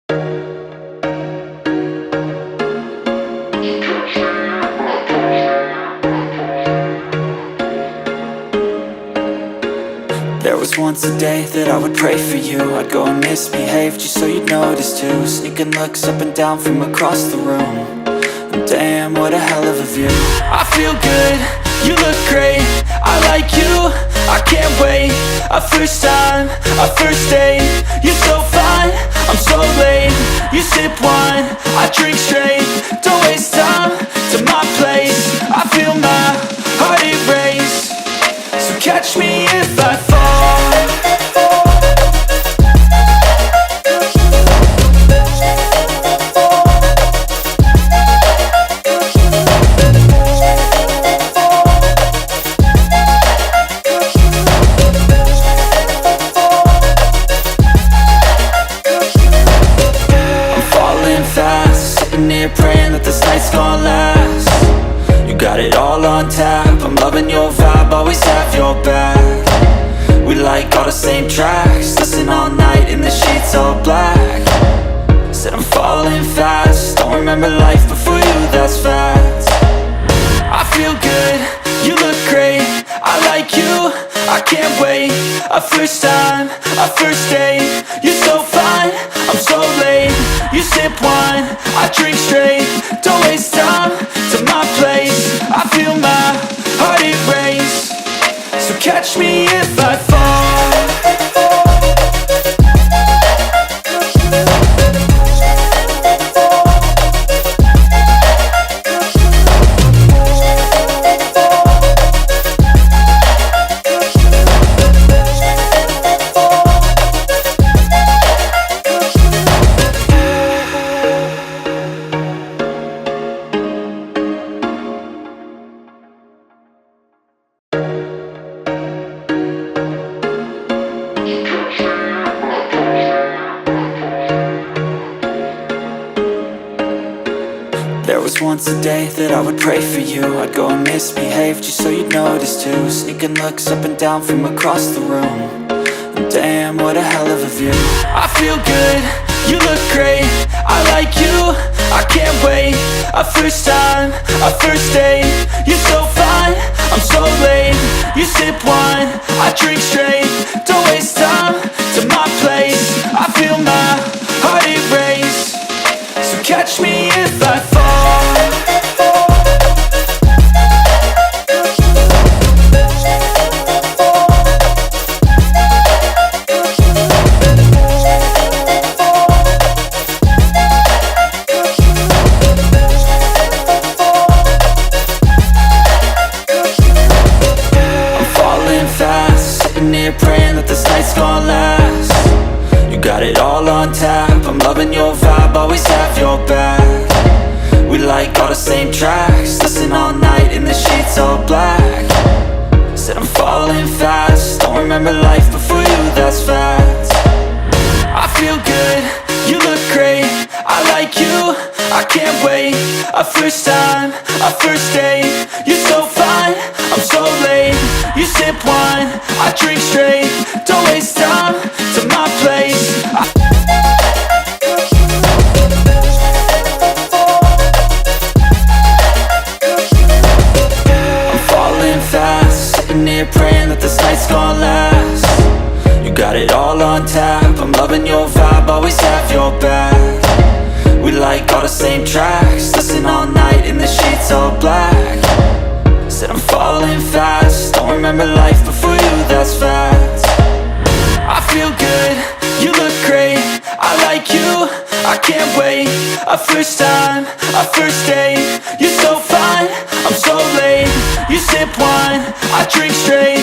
There was once a day that I would pray for you. I'd go and misbehave just so you'd notice too. Sneaking looks up and down from across the room. And damn, what a hell of a view. I feel good, you look great, I like you, I can't wait. A first time, a first date, you're so fine, I'm so late. You sip wine, I drink straight, don't waste time to my place. I feel my heart erase, so catch me if I fall. Praying that this night's gonna last. You got it all on tap, I'm loving your vibe, always have your back. We like all the same tracks, listen all night in the sheets all black. Said I'm falling fast, don't remember life before you, that's fact. I feel good, you look great, I like you, I can't wait. A first time, a first date, you're so fine, I'm so late. You sip wine, I drink straight, don't waste time to my place. I feel my heart erase, so catch me if I fall. There was once a day that I would pray for you. I'd go and misbehave just so you'd notice too. Sneaking looks up and down from across the room. And damn, what a hell of a view. I feel good, you look great, I like you, I can't wait. A first time, a first date, you're so fine, I'm so late. You sip wine, I drink straight, don't waste time to my place. I feel my heart erase, so catch me if I fall. Praying that this night's gonna last. You got it all on tap, I'm loving your vibe, always have your back. We like all the same tracks, listen all night in the sheets all black. Said I'm falling fast, don't remember life before you, that's fact. I feel good, you look great, I like you, I can't wait. A first time, a first date, you're so fine, I'm so late. You sip wine, I drink straight, don't waste time to my place. I'm falling fast, sitting here praying that this night's gonna last. You got it all on tap, I'm loving your vibe, always have your back. We like all the same tracks, listen all night in the sheets all black. Said I'm falling fast, don't remember life before you, that's fact. I feel good, you look great, I like you, I can't wait. A first time, a first date, you're so fine, I'm so late. You sip wine, I drink straight,